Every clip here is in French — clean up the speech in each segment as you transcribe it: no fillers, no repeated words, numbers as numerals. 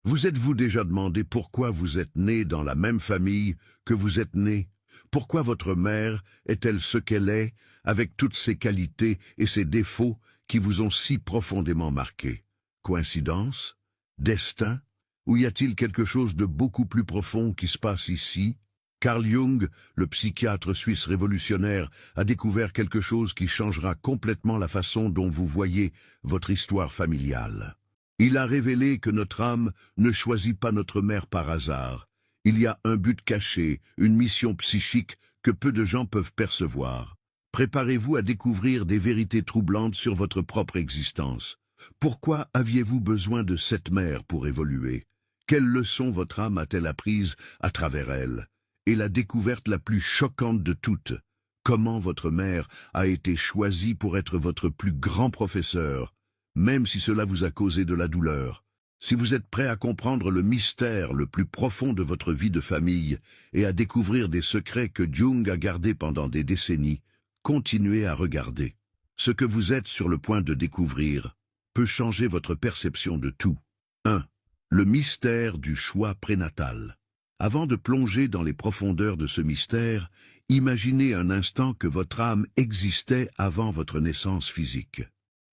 Vous êtes-vous déjà demandé pourquoi vous êtes né dans la même famille que vous êtes né? Pourquoi votre mère est-elle ce qu'elle est, avec toutes ses qualités et ses défauts qui vous ont si profondément marqué? Coïncidence? Destin? Ou y a-t-il quelque chose de beaucoup plus profond qui se passe ici? Carl Jung, le psychiatre suisse révolutionnaire, a découvert quelque chose qui changera complètement la façon dont vous voyez votre histoire familiale. Il a révélé que notre âme ne choisit pas notre mère par hasard. Il y a un but caché, une mission psychique que peu de gens peuvent percevoir. Préparez-vous à découvrir des vérités troublantes sur votre propre existence. Pourquoi aviez-vous besoin de cette mère pour évoluer? Quelles leçons votre âme a-t-elle apprises à travers elle? Et la découverte la plus choquante de toutes, comment votre mère a été choisie pour être votre plus grand professeur, même si cela vous a causé de la douleur. Si vous êtes prêt à comprendre le mystère le plus profond de votre vie de famille et à découvrir des secrets que Jung a gardés pendant des décennies, continuez à regarder. Ce que vous êtes sur le point de découvrir peut changer votre perception de tout. 1. Le mystère du choix prénatal. Avant de plonger dans les profondeurs de ce mystère, imaginez un instant que votre âme existait avant votre naissance physique.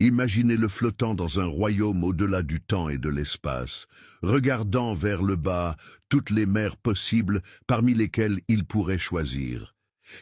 Imaginez-le flottant dans un royaume au-delà du temps et de l'espace, regardant vers le bas toutes les mers possibles parmi lesquelles il pourrait choisir.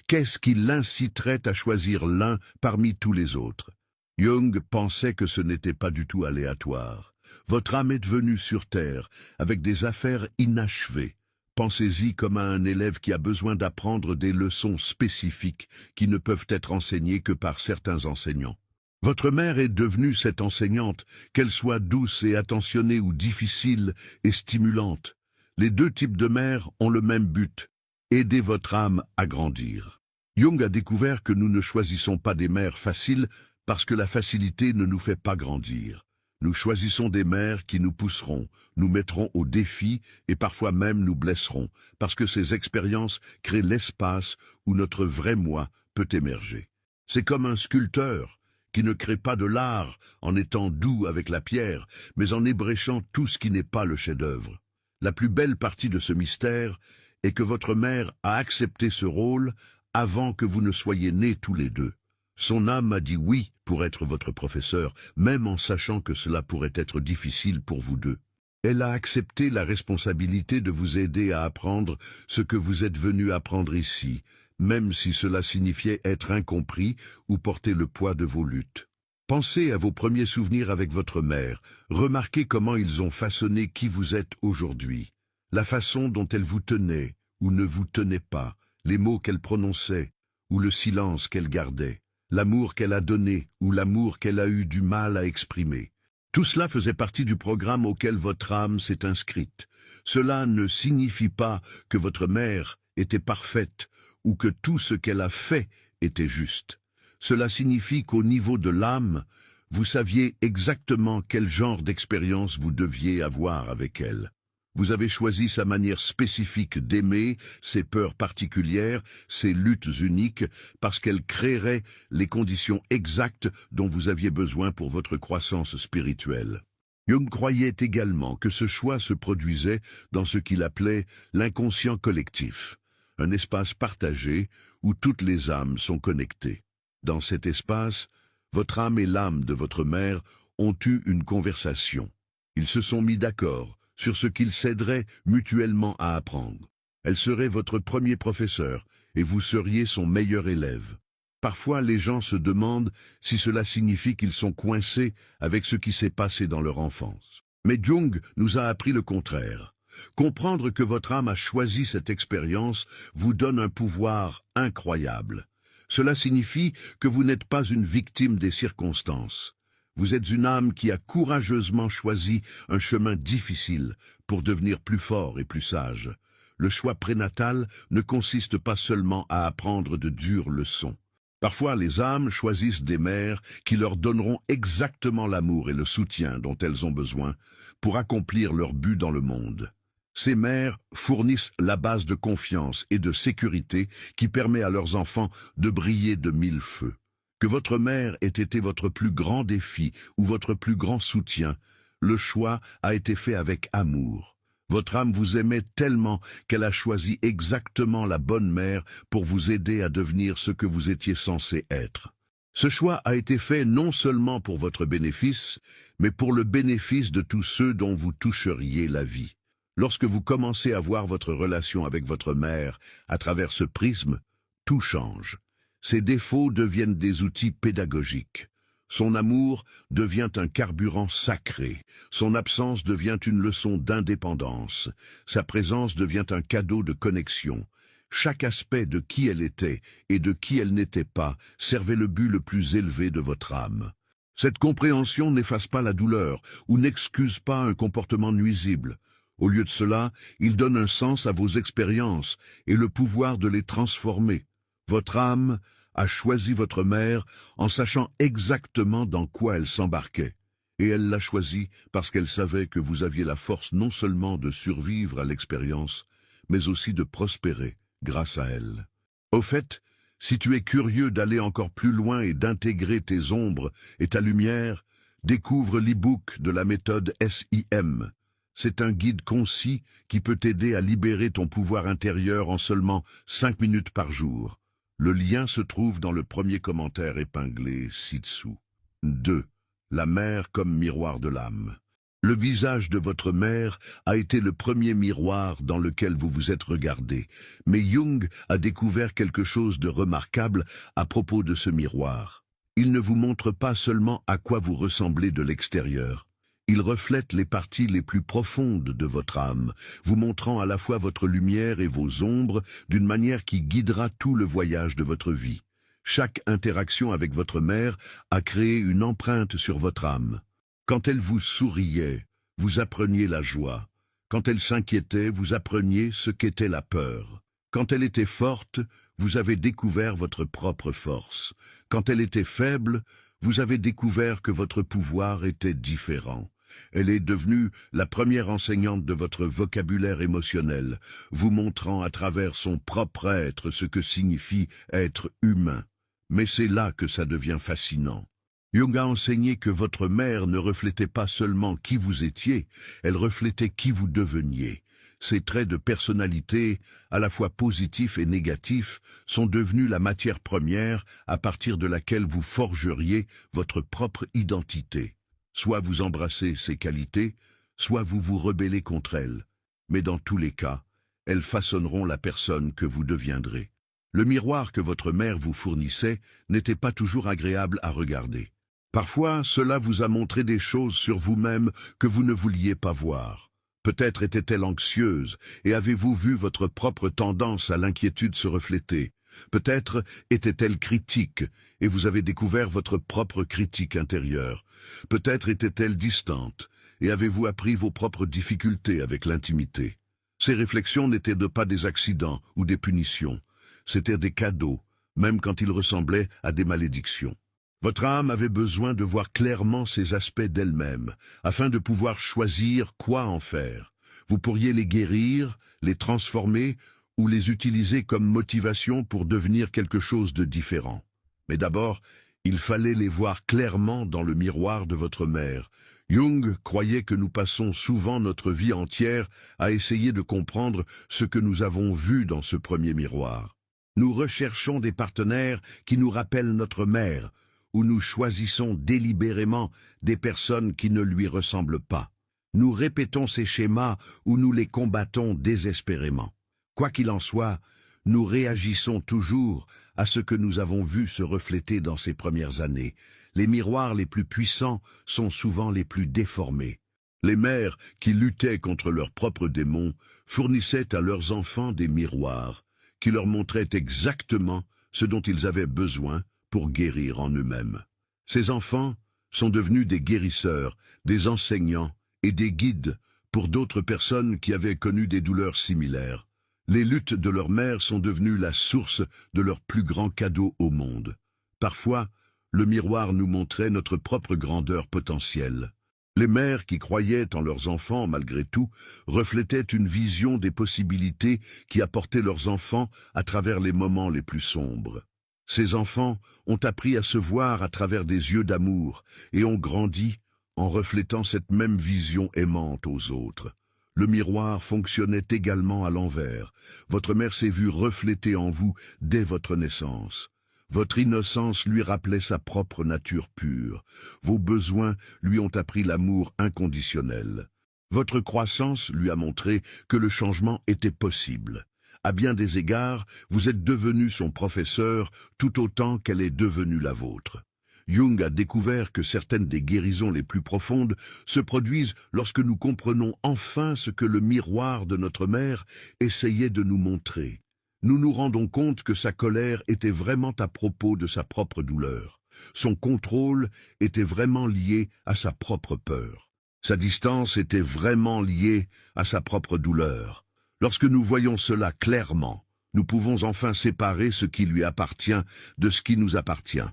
Qu'est-ce qui l'inciterait à choisir l'un parmi tous les autres? Jung pensait que ce n'était pas du tout aléatoire. Votre âme est venue sur Terre avec des affaires inachevées. Pensez-y comme à un élève qui a besoin d'apprendre des leçons spécifiques qui ne peuvent être enseignées que par certains enseignants. Votre mère est devenue cette enseignante, qu'elle soit douce et attentionnée ou difficile et stimulante. Les deux types de mères ont le même but, aider votre âme à grandir. Jung a découvert que nous ne choisissons pas des mères faciles parce que la facilité ne nous fait pas grandir. Nous choisissons des mères qui nous pousseront, nous mettront au défi et parfois même nous blesseront, parce que ces expériences créent l'espace où notre vrai moi peut émerger. C'est comme un sculpteur qui ne crée pas de l'art en étant doux avec la pierre, mais en ébréchant tout ce qui n'est pas le chef-d'œuvre. La plus belle partie de ce mystère est que votre mère a accepté ce rôle avant que vous ne soyez nés tous les deux. Son âme a dit oui pour être votre professeur, même en sachant que cela pourrait être difficile pour vous deux. Elle a accepté la responsabilité de vous aider à apprendre ce que vous êtes venu apprendre ici, même si cela signifiait être incompris ou porter le poids de vos luttes. Pensez à vos premiers souvenirs avec votre mère, remarquez comment ils ont façonné qui vous êtes aujourd'hui, la façon dont elle vous tenait ou ne vous tenait pas, les mots qu'elle prononçait ou le silence qu'elle gardait. L'amour qu'elle a donné ou l'amour qu'elle a eu du mal à exprimer. Tout cela faisait partie du programme auquel votre âme s'est inscrite. Cela ne signifie pas que votre mère était parfaite ou que tout ce qu'elle a fait était juste. Cela signifie qu'au niveau de l'âme, vous saviez exactement quel genre d'expérience vous deviez avoir avec elle. Vous avez choisi sa manière spécifique d'aimer, ses peurs particulières, ses luttes uniques, parce qu'elles créeraient les conditions exactes dont vous aviez besoin pour votre croissance spirituelle. Jung croyait également que ce choix se produisait dans ce qu'il appelait l'inconscient collectif, un espace partagé où toutes les âmes sont connectées. Dans cet espace, votre âme et l'âme de votre mère ont eu une conversation. Ils se sont mis d'accord sur ce qu'ils s'aideraient mutuellement à apprendre. Elle serait votre premier professeur et vous seriez son meilleur élève. Parfois, les gens se demandent si cela signifie qu'ils sont coincés avec ce qui s'est passé dans leur enfance. Mais Jung nous a appris le contraire. Comprendre que votre âme a choisi cette expérience vous donne un pouvoir incroyable. Cela signifie que vous n'êtes pas une victime des circonstances. Vous êtes une âme qui a courageusement choisi un chemin difficile pour devenir plus fort et plus sage. Le choix prénatal ne consiste pas seulement à apprendre de dures leçons. Parfois, les âmes choisissent des mères qui leur donneront exactement l'amour et le soutien dont elles ont besoin pour accomplir leur but dans le monde. Ces mères fournissent la base de confiance et de sécurité qui permet à leurs enfants de briller de mille feux. Que votre mère ait été votre plus grand défi ou votre plus grand soutien, Le choix a été fait avec amour. Votre âme vous aimait tellement qu'elle a choisi exactement la bonne mère pour vous aider à devenir ce que vous étiez censé être. Ce choix a été fait non seulement pour votre bénéfice, mais pour le bénéfice de tous ceux dont vous toucheriez la vie. Lorsque vous commencez à voir votre relation avec votre mère à travers ce prisme, tout change. Ses défauts deviennent des outils pédagogiques. Son amour devient un carburant sacré. Son absence devient une leçon d'indépendance. Sa présence devient un cadeau de connexion. Chaque aspect de qui elle était et de qui elle n'était pas servait le but le plus élevé de votre âme. Cette compréhension n'efface pas la douleur ou n'excuse pas un comportement nuisible. Au lieu de cela, il donne un sens à vos expériences et le pouvoir de les transformer. Votre âme a choisi votre mère en sachant exactement dans quoi elle s'embarquait. Et elle l'a choisi parce qu'elle savait que vous aviez la force non seulement de survivre à l'expérience, mais aussi de prospérer grâce à elle. Au fait, si tu es curieux d'aller encore plus loin et d'intégrer tes ombres et ta lumière, découvre l'e-book de la méthode SIM. C'est un guide concis qui peut t'aider à libérer ton pouvoir intérieur en seulement 5 minutes par jour. Le lien se trouve dans le premier commentaire épinglé ci-dessous. 2. La mère comme miroir de l'âme. Le visage de votre mère a été le premier miroir dans lequel vous vous êtes regardé, mais Jung a découvert quelque chose de remarquable à propos de ce miroir. Il ne vous montre pas seulement à quoi vous ressemblez de l'extérieur. Il reflète les parties les plus profondes de votre âme, vous montrant à la fois votre lumière et vos ombres d'une manière qui guidera tout le voyage de votre vie. Chaque interaction avec votre mère a créé une empreinte sur votre âme. Quand elle vous souriait, vous appreniez la joie. Quand elle s'inquiétait, vous appreniez ce qu'était la peur. Quand elle était forte, vous avez découvert votre propre force. Quand elle était faible, vous avez découvert que votre pouvoir était différent. Elle est devenue la première enseignante de votre vocabulaire émotionnel, vous montrant à travers son propre être ce que signifie être humain. Mais c'est là que ça devient fascinant. Jung a enseigné que votre mère ne reflétait pas seulement qui vous étiez, elle reflétait qui vous deveniez. Ces traits de personnalité, à la fois positifs et négatifs, sont devenus la matière première à partir de laquelle vous forgeriez votre propre identité. Soit vous embrassez ces qualités, soit vous vous rebellez contre elles. Mais dans tous les cas, elles façonneront la personne que vous deviendrez. Le miroir que votre mère vous fournissait n'était pas toujours agréable à regarder. Parfois, cela vous a montré des choses sur vous-même que vous ne vouliez pas voir. Peut-être était-elle anxieuse et avez-vous vu votre propre tendance à l'inquiétude se refléter. Peut-être était-elle critique et vous avez découvert votre propre critique intérieure. Peut-être était-elle distante et avez-vous appris vos propres difficultés avec l'intimité. Ces réflexions n'étaient pas des accidents ou des punitions. C'étaient des cadeaux, même quand ils ressemblaient à des malédictions. Votre âme avait besoin de voir clairement ces aspects d'elle-même, afin de pouvoir choisir quoi en faire. Vous pourriez les guérir, les transformer, ou les utiliser comme motivation pour devenir quelque chose de différent. Mais d'abord, il fallait les voir clairement dans le miroir de votre mère. Jung croyait que nous passons souvent notre vie entière à essayer de comprendre ce que nous avons vu dans ce premier miroir. Nous recherchons des partenaires qui nous rappellent notre mère, ou nous choisissons délibérément des personnes qui ne lui ressemblent pas. Nous répétons ces schémas ou nous les combattons désespérément. Quoi qu'il en soit, nous réagissons toujours à ce que nous avons vu se refléter dans ces premières années. Les miroirs les plus puissants sont souvent les plus déformés. Les mères qui luttaient contre leurs propres démons fournissaient à leurs enfants des miroirs qui leur montraient exactement ce dont ils avaient besoin pour guérir en eux-mêmes. Ces enfants sont devenus des guérisseurs, des enseignants et des guides pour d'autres personnes qui avaient connu des douleurs similaires. Les luttes de leur mère sont devenues la source de leur plus grand cadeau au monde. Parfois, le miroir nous montrait notre propre grandeur potentielle. Les mères qui croyaient en leurs enfants malgré tout reflétaient une vision des possibilités qui apportaient leurs enfants à travers les moments les plus sombres. Ces enfants ont appris à se voir à travers des yeux d'amour et ont grandi en reflétant cette même vision aimante aux autres. Le miroir fonctionnait également à l'envers. Votre mère s'est vue reflétée en vous dès votre naissance. Votre innocence lui rappelait sa propre nature pure. Vos besoins lui ont appris l'amour inconditionnel. Votre croissance lui a montré que le changement était possible. À bien des égards, vous êtes devenu son professeur tout autant qu'elle est devenue la vôtre. Jung a découvert que certaines des guérisons les plus profondes se produisent lorsque nous comprenons enfin ce que le miroir de notre mère essayait de nous montrer. Nous nous rendons compte que sa colère était vraiment à propos de sa propre douleur. Son contrôle était vraiment lié à sa propre peur. Sa distance était vraiment liée à sa propre douleur. Lorsque nous voyons cela clairement, nous pouvons enfin séparer ce qui lui appartient de ce qui nous appartient.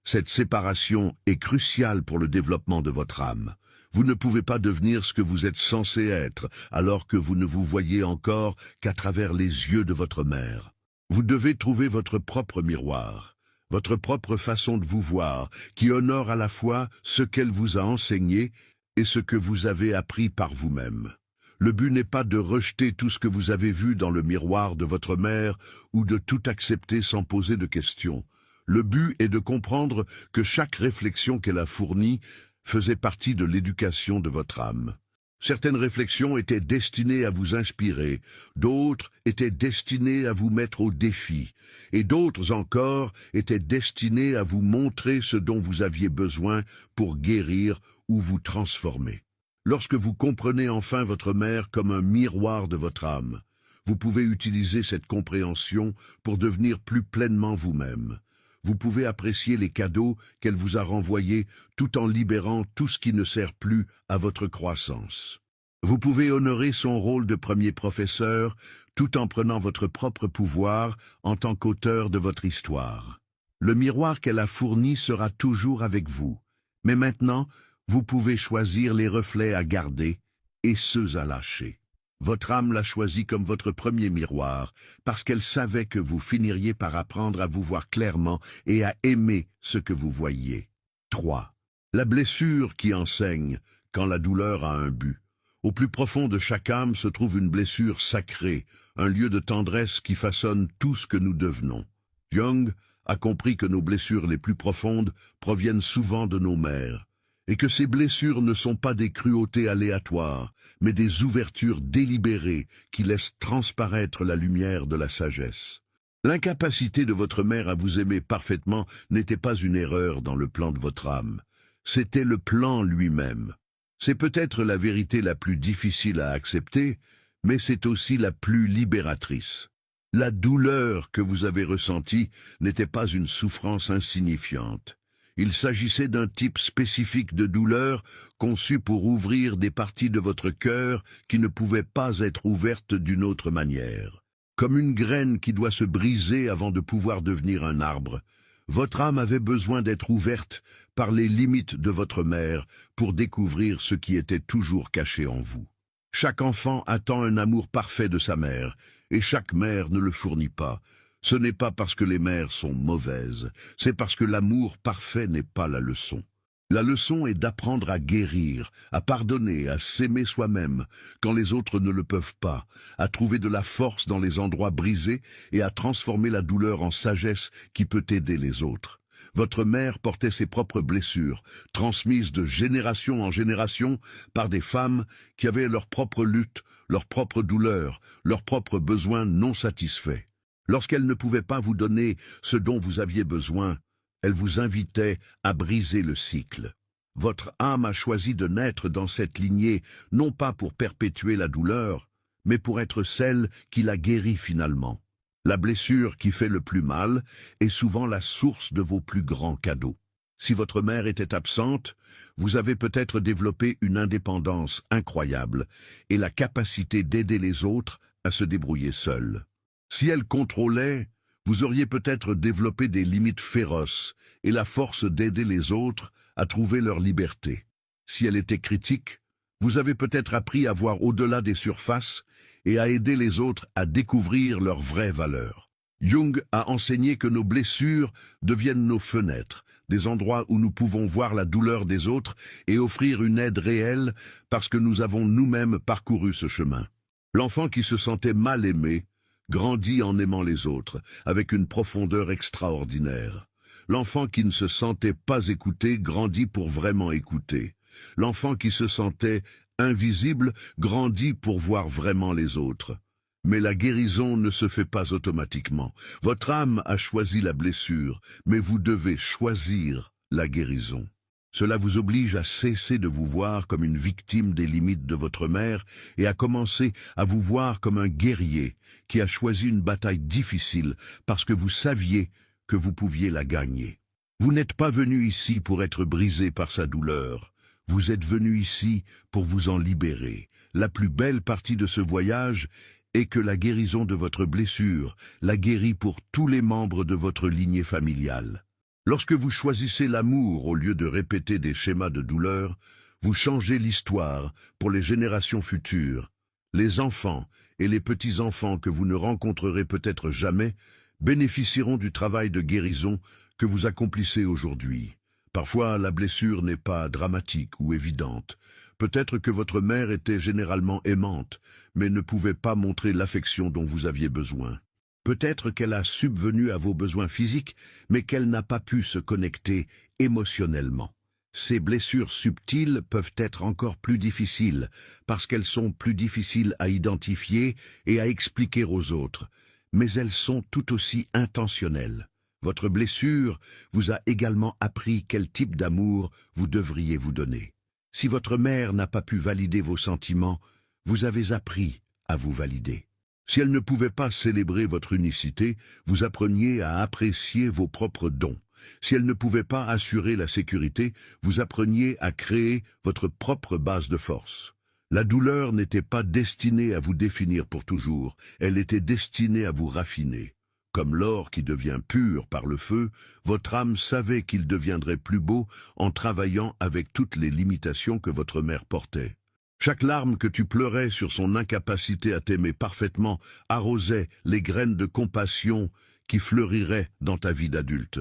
Cette séparation est cruciale pour le développement de votre âme. Vous ne pouvez pas devenir ce que vous êtes censé être, alors que vous ne vous voyez encore qu'à travers les yeux de votre mère. Vous devez trouver votre propre miroir, votre propre façon de vous voir, qui honore à la fois ce qu'elle vous a enseigné et ce que vous avez appris par vous-même. Le but n'est pas de rejeter tout ce que vous avez vu dans le miroir de votre mère ou de tout accepter sans poser de questions. Le but est de comprendre que chaque réflexion qu'elle a fournie faisait partie de l'éducation de votre âme. Certaines réflexions étaient destinées à vous inspirer, d'autres étaient destinées à vous mettre au défi, et d'autres encore étaient destinées à vous montrer ce dont vous aviez besoin pour guérir ou vous transformer. Lorsque vous comprenez enfin votre mère comme un miroir de votre âme, vous pouvez utiliser cette compréhension pour devenir plus pleinement vous-même. Vous pouvez apprécier les cadeaux qu'elle vous a renvoyés tout en libérant tout ce qui ne sert plus à votre croissance. Vous pouvez honorer son rôle de premier professeur tout en prenant votre propre pouvoir en tant qu'auteur de votre histoire. Le miroir qu'elle a fourni sera toujours avec vous, mais maintenant, vous pouvez choisir les reflets à garder et ceux à lâcher. Votre âme l'a choisi comme votre premier miroir, parce qu'elle savait que vous finiriez par apprendre à vous voir clairement et à aimer ce que vous voyiez. 3. La blessure qui enseigne quand la douleur a un but. Au plus profond de chaque âme se trouve une blessure sacrée, un lieu de tendresse qui façonne tout ce que nous devenons. Jung a compris que nos blessures les plus profondes proviennent souvent de nos mères, et que ces blessures ne sont pas des cruautés aléatoires, mais des ouvertures délibérées qui laissent transparaître la lumière de la sagesse. L'incapacité de votre mère à vous aimer parfaitement n'était pas une erreur dans le plan de votre âme, c'était le plan lui-même. C'est peut-être la vérité la plus difficile à accepter, mais c'est aussi la plus libératrice. La douleur que vous avez ressentie n'était pas une souffrance insignifiante. Il s'agissait d'un type spécifique de douleur conçu pour ouvrir des parties de votre cœur qui ne pouvaient pas être ouvertes d'une autre manière. Comme une graine qui doit se briser avant de pouvoir devenir un arbre, votre âme avait besoin d'être ouverte par les limites de votre mère pour découvrir ce qui était toujours caché en vous. Chaque enfant attend un amour parfait de sa mère, et chaque mère ne le fournit pas. Ce n'est pas parce que les mères sont mauvaises, c'est parce que l'amour parfait n'est pas la leçon. La leçon est d'apprendre à guérir, à pardonner, à s'aimer soi-même quand les autres ne le peuvent pas, à trouver de la force dans les endroits brisés et à transformer la douleur en sagesse qui peut aider les autres. Votre mère portait ses propres blessures, transmises de génération en génération par des femmes qui avaient leurs propres luttes, leurs propres douleurs, leurs propres besoins non satisfaits. Lorsqu'elle ne pouvait pas vous donner ce dont vous aviez besoin, elle vous invitait à briser le cycle. Votre âme a choisi de naître dans cette lignée, non pas pour perpétuer la douleur, mais pour être celle qui la guérit finalement. La blessure qui fait le plus mal est souvent la source de vos plus grands cadeaux. Si votre mère était absente, vous avez peut-être développé une indépendance incroyable et la capacité d'aider les autres à se débrouiller seuls. Si elle contrôlait, vous auriez peut-être développé des limites féroces et la force d'aider les autres à trouver leur liberté. Si elle était critique, vous avez peut-être appris à voir au-delà des surfaces et à aider les autres à découvrir leurs vraies valeurs. Jung a enseigné que nos blessures deviennent nos fenêtres, des endroits où nous pouvons voir la douleur des autres et offrir une aide réelle parce que nous avons nous-mêmes parcouru ce chemin. L'enfant qui se sentait mal aimé grandit en aimant les autres, avec une profondeur extraordinaire. L'enfant qui ne se sentait pas écouté grandit pour vraiment écouter. L'enfant qui se sentait invisible grandit pour voir vraiment les autres. Mais la guérison ne se fait pas automatiquement. Votre âme a choisi la blessure, mais vous devez choisir la guérison. Cela vous oblige à cesser de vous voir comme une victime des limites de votre mère et à commencer à vous voir comme un guerrier qui a choisi une bataille difficile parce que vous saviez que vous pouviez la gagner. Vous n'êtes pas venu ici pour être brisé par sa douleur. Vous êtes venu ici pour vous en libérer. La plus belle partie de ce voyage est que la guérison de votre blessure la guérit pour tous les membres de votre lignée familiale. Lorsque vous choisissez l'amour au lieu de répéter des schémas de douleur, vous changez l'histoire pour les générations futures. Les enfants et les petits-enfants que vous ne rencontrerez peut-être jamais bénéficieront du travail de guérison que vous accomplissez aujourd'hui. Parfois, la blessure n'est pas dramatique ou évidente. Peut-être que votre mère était généralement aimante, mais ne pouvait pas montrer l'affection dont vous aviez besoin. Peut-être qu'elle a subvenu à vos besoins physiques, mais qu'elle n'a pas pu se connecter émotionnellement. Ces blessures subtiles peuvent être encore plus difficiles, parce qu'elles sont plus difficiles à identifier et à expliquer aux autres, mais elles sont tout aussi intentionnelles. Votre blessure vous a également appris quel type d'amour vous devriez vous donner. Si votre mère n'a pas pu valider vos sentiments, vous avez appris à vous valider. Si elle ne pouvait pas célébrer votre unicité, vous appreniez à apprécier vos propres dons. Si elle ne pouvait pas assurer la sécurité, vous appreniez à créer votre propre base de force. La douleur n'était pas destinée à vous définir pour toujours, elle était destinée à vous raffiner. Comme l'or qui devient pur par le feu, votre âme savait qu'il deviendrait plus beau en travaillant avec toutes les limitations que votre mère portait. Chaque larme que tu pleurais sur son incapacité à t'aimer parfaitement arrosait les graines de compassion qui fleuriraient dans ta vie d'adulte.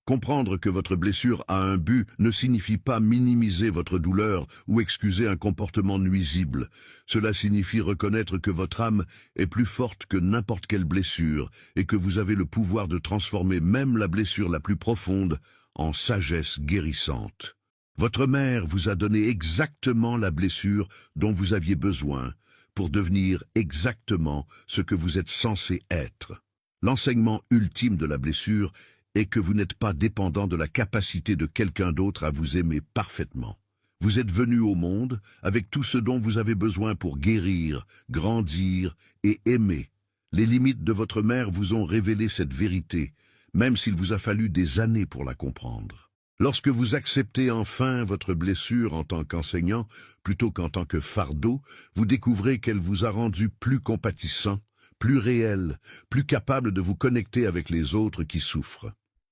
Comprendre que votre blessure a un but ne signifie pas minimiser votre douleur ou excuser un comportement nuisible. Cela signifie reconnaître que votre âme est plus forte que n'importe quelle blessure et que vous avez le pouvoir de transformer même la blessure la plus profonde en sagesse guérissante. Votre mère vous a donné exactement la blessure dont vous aviez besoin pour devenir exactement ce que vous êtes censé être. L'enseignement ultime de la blessure est que vous n'êtes pas dépendant de la capacité de quelqu'un d'autre à vous aimer parfaitement. Vous êtes venu au monde avec tout ce dont vous avez besoin pour guérir, grandir et aimer. Les limites de votre mère vous ont révélé cette vérité, même s'il vous a fallu des années pour la comprendre. Lorsque vous acceptez enfin votre blessure en tant qu'enseignant, plutôt qu'en tant que fardeau, vous découvrez qu'elle vous a rendu plus compatissant, plus réel, plus capable de vous connecter avec les autres qui souffrent.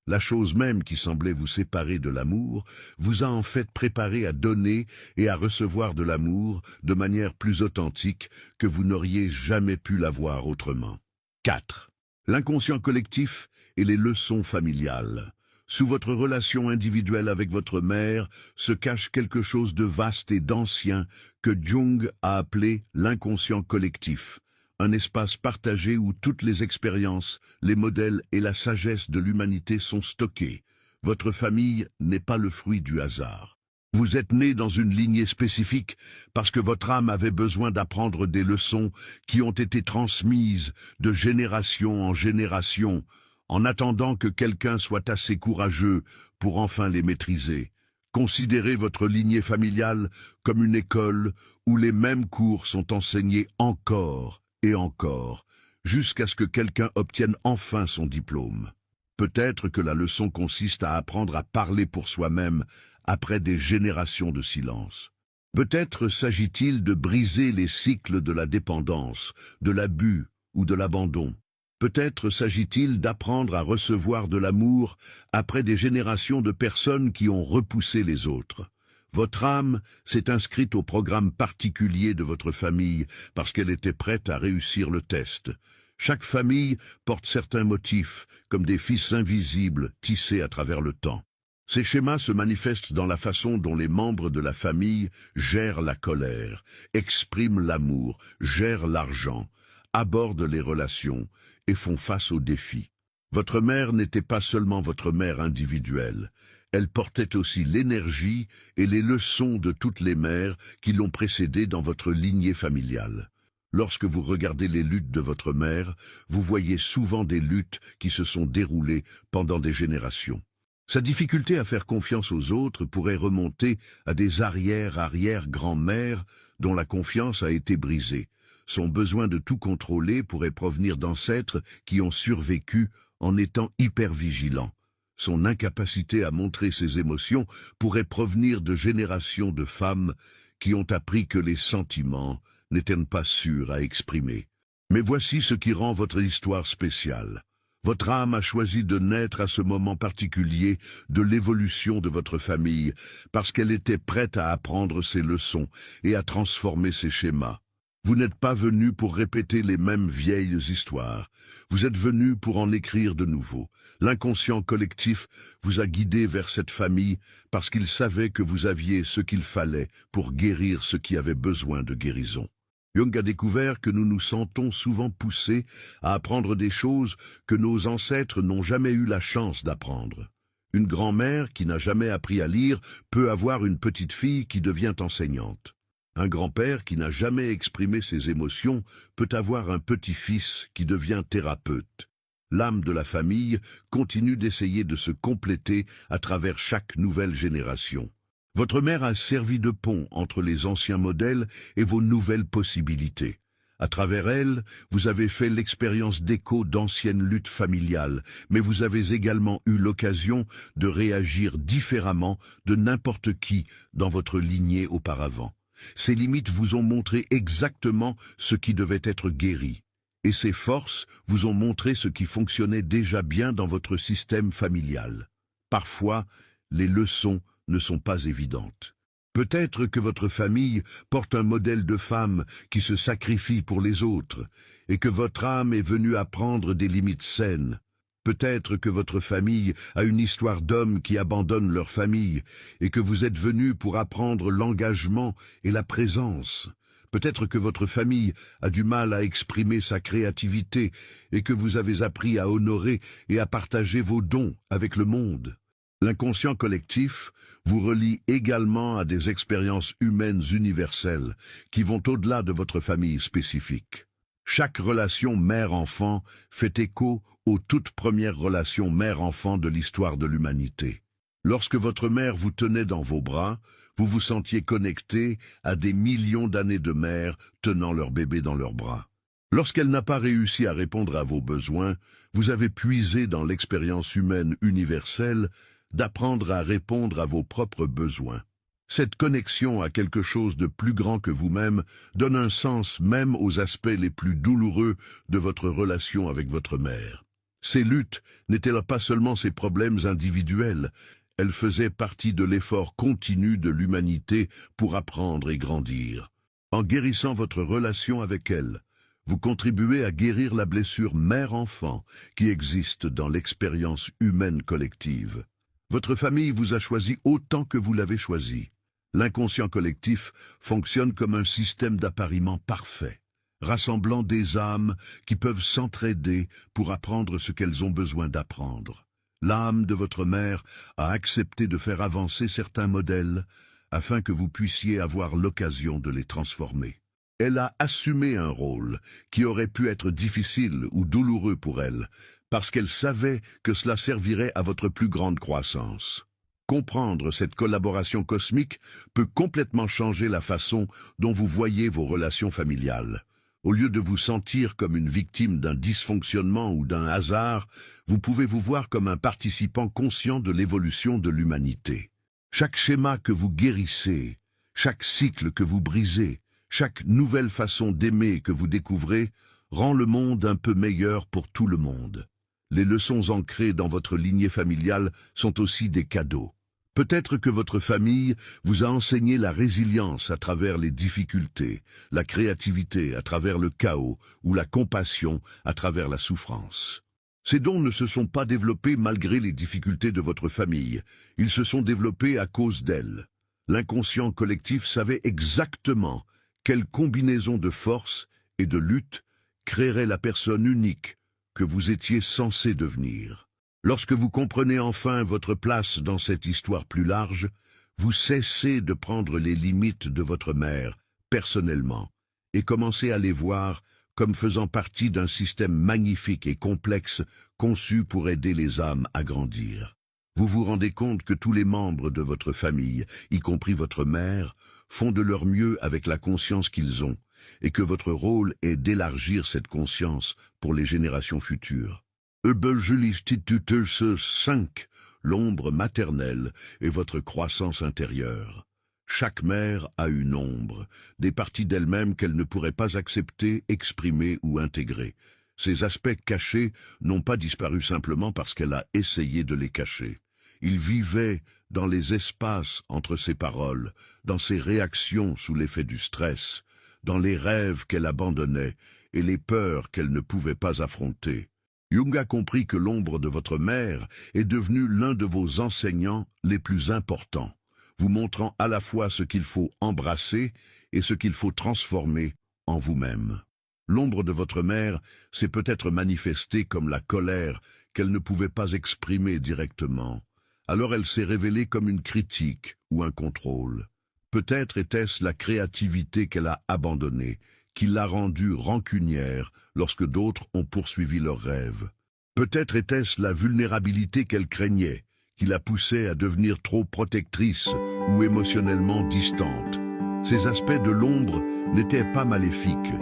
La chose même qui semblait vous séparer de l'amour vous a en fait préparé à donner et à recevoir de l'amour de manière plus authentique que vous n'auriez jamais pu l'avoir autrement. 4. L'inconscient collectif et les leçons familiales. Sous votre relation individuelle avec votre mère se cache quelque chose de vaste et d'ancien que Jung a appelé l'inconscient collectif, un espace partagé où toutes les expériences, les modèles et la sagesse de l'humanité sont stockés. Votre famille n'est pas le fruit du hasard. Vous êtes né dans une lignée spécifique parce que votre âme avait besoin d'apprendre des leçons qui ont été transmises de génération en génération, en attendant que quelqu'un soit assez courageux pour enfin les maîtriser. Considérez votre lignée familiale comme une école où les mêmes cours sont enseignés encore et encore, jusqu'à ce que quelqu'un obtienne enfin son diplôme. Peut-être que la leçon consiste à apprendre à parler pour soi-même après des générations de silence. Peut-être s'agit-il de briser les cycles de la dépendance, de l'abus ou de l'abandon. Peut-être s'agit-il d'apprendre à recevoir de l'amour après des générations de personnes qui ont repoussé les autres. Votre âme s'est inscrite au programme particulier de votre famille parce qu'elle était prête à réussir le test. Chaque famille porte certains motifs, comme des fils invisibles tissés à travers le temps. Ces schémas se manifestent dans la façon dont les membres de la famille gèrent la colère, expriment l'amour, gèrent l'argent, abordent les relations et font face aux défis. Votre mère n'était pas seulement votre mère individuelle, elle portait aussi l'énergie et les leçons de toutes les mères qui l'ont précédée dans votre lignée familiale. Lorsque vous regardez les luttes de votre mère, vous voyez souvent des luttes qui se sont déroulées pendant des générations. Sa difficulté à faire confiance aux autres pourrait remonter à des arrière-arrière-grand-mères dont la confiance a été brisée. Son besoin de tout contrôler pourrait provenir d'ancêtres qui ont survécu en étant hypervigilants. Son incapacité à montrer ses émotions pourrait provenir de générations de femmes qui ont appris que les sentiments n'étaient pas sûrs à exprimer. Mais voici ce qui rend votre histoire spéciale. Votre âme a choisi de naître à ce moment particulier de l'évolution de votre famille parce qu'elle était prête à apprendre ses leçons et à transformer ses schémas. Vous n'êtes pas venu pour répéter les mêmes vieilles histoires. Vous êtes venu pour en écrire de nouveaux. L'inconscient collectif vous a guidé vers cette famille parce qu'il savait que vous aviez ce qu'il fallait pour guérir ce qui avait besoin de guérison. Jung a découvert que nous nous sentons souvent poussés à apprendre des choses que nos ancêtres n'ont jamais eu la chance d'apprendre. Une grand-mère qui n'a jamais appris à lire peut avoir une petite fille qui devient enseignante. Un grand-père qui n'a jamais exprimé ses émotions peut avoir un petit-fils qui devient thérapeute. L'âme de la famille continue d'essayer de se compléter à travers chaque nouvelle génération. Votre mère a servi de pont entre les anciens modèles et vos nouvelles possibilités. À travers elle, vous avez fait l'expérience d'écho d'anciennes luttes familiales, mais vous avez également eu l'occasion de réagir différemment de n'importe qui dans votre lignée auparavant. Ces limites vous ont montré exactement ce qui devait être guéri, et ces forces vous ont montré ce qui fonctionnait déjà bien dans votre système familial. Parfois, les leçons ne sont pas évidentes. Peut-être que votre famille porte un modèle de femme qui se sacrifie pour les autres, et que votre âme est venue apprendre des limites saines. Peut-être que votre famille a une histoire d'hommes qui abandonnent leur famille, et que vous êtes venu pour apprendre l'engagement et la présence. Peut-être que votre famille a du mal à exprimer sa créativité, et que vous avez appris à honorer et à partager vos dons avec le monde. L'inconscient collectif vous relie également à des expériences humaines universelles qui vont au-delà de votre famille spécifique. Chaque relation mère-enfant fait écho aux toutes premières relations mère-enfant de l'histoire de l'humanité. Lorsque votre mère vous tenait dans vos bras, vous vous sentiez connecté à des millions d'années de mères tenant leur bébé dans leurs bras. Lorsqu'elle n'a pas réussi à répondre à vos besoins, vous avez puisé dans l'expérience humaine universelle d'apprendre à répondre à vos propres besoins. Cette connexion à quelque chose de plus grand que vous-même donne un sens même aux aspects les plus douloureux de votre relation avec votre mère. Ces luttes n'étaient pas seulement ces problèmes individuels, elles faisaient partie de l'effort continu de l'humanité pour apprendre et grandir. En guérissant votre relation avec elle, vous contribuez à guérir la blessure mère-enfant qui existe dans l'expérience humaine collective. Votre famille vous a choisi autant que vous l'avez choisi. L'inconscient collectif fonctionne comme un système d'appariement parfait, rassemblant des âmes qui peuvent s'entraider pour apprendre ce qu'elles ont besoin d'apprendre. L'âme de votre mère a accepté de faire avancer certains modèles afin que vous puissiez avoir l'occasion de les transformer. Elle a assumé un rôle qui aurait pu être difficile ou douloureux pour elle, parce qu'elle savait que cela servirait à votre plus grande croissance. Comprendre cette collaboration cosmique peut complètement changer la façon dont vous voyez vos relations familiales. Au lieu de vous sentir comme une victime d'un dysfonctionnement ou d'un hasard, vous pouvez vous voir comme un participant conscient de l'évolution de l'humanité. Chaque schéma que vous guérissez, chaque cycle que vous brisez, chaque nouvelle façon d'aimer que vous découvrez rend le monde un peu meilleur pour tout le monde. Les leçons ancrées dans votre lignée familiale sont aussi des cadeaux. Peut-être que votre famille vous a enseigné la résilience à travers les difficultés, la créativité à travers le chaos ou la compassion à travers la souffrance. Ces dons ne se sont pas développés malgré les difficultés de votre famille, ils se sont développés à cause d'elles. L'inconscient collectif savait exactement quelle combinaison de force et de lutte créerait la personne unique que vous étiez censé devenir. Lorsque vous comprenez enfin votre place dans cette histoire plus large, vous cessez de prendre les limites de votre mère, personnellement, et commencez à les voir comme faisant partie d'un système magnifique et complexe conçu pour aider les âmes à grandir. Vous vous rendez compte que tous les membres de votre famille, y compris votre mère, font de leur mieux avec la conscience qu'ils ont, et que votre rôle est d'élargir cette conscience pour les générations futures. Eubelgelisstituteur 5, l'ombre maternelle et votre croissance intérieure. Chaque mère a une ombre, des parties d'elle-même qu'elle ne pourrait pas accepter, exprimer ou intégrer. Ces aspects cachés n'ont pas disparu simplement parce qu'elle a essayé de les cacher. Ils vivaient dans les espaces entre ses paroles, dans ses réactions sous l'effet du stress, dans les rêves qu'elle abandonnait et les peurs qu'elle ne pouvait pas affronter. Jung a compris que l'ombre de votre mère est devenue l'un de vos enseignants les plus importants, vous montrant à la fois ce qu'il faut embrasser et ce qu'il faut transformer en vous-même. L'ombre de votre mère s'est peut-être manifestée comme la colère qu'elle ne pouvait pas exprimer directement. Alors elle s'est révélée comme une critique ou un contrôle. Peut-être était-ce la créativité qu'elle a abandonnée, qui l'a rendue rancunière lorsque d'autres ont poursuivi leurs rêves. Peut-être était-ce la vulnérabilité qu'elle craignait, qui la poussait à devenir trop protectrice ou émotionnellement distante. Ces aspects de l'ombre n'étaient pas maléfiques.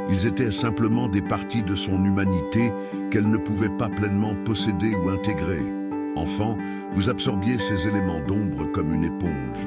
Ils étaient simplement des parties de son humanité qu'elle ne pouvait pas pleinement posséder ou intégrer. Enfant, vous absorbiez ces éléments d'ombre comme une éponge.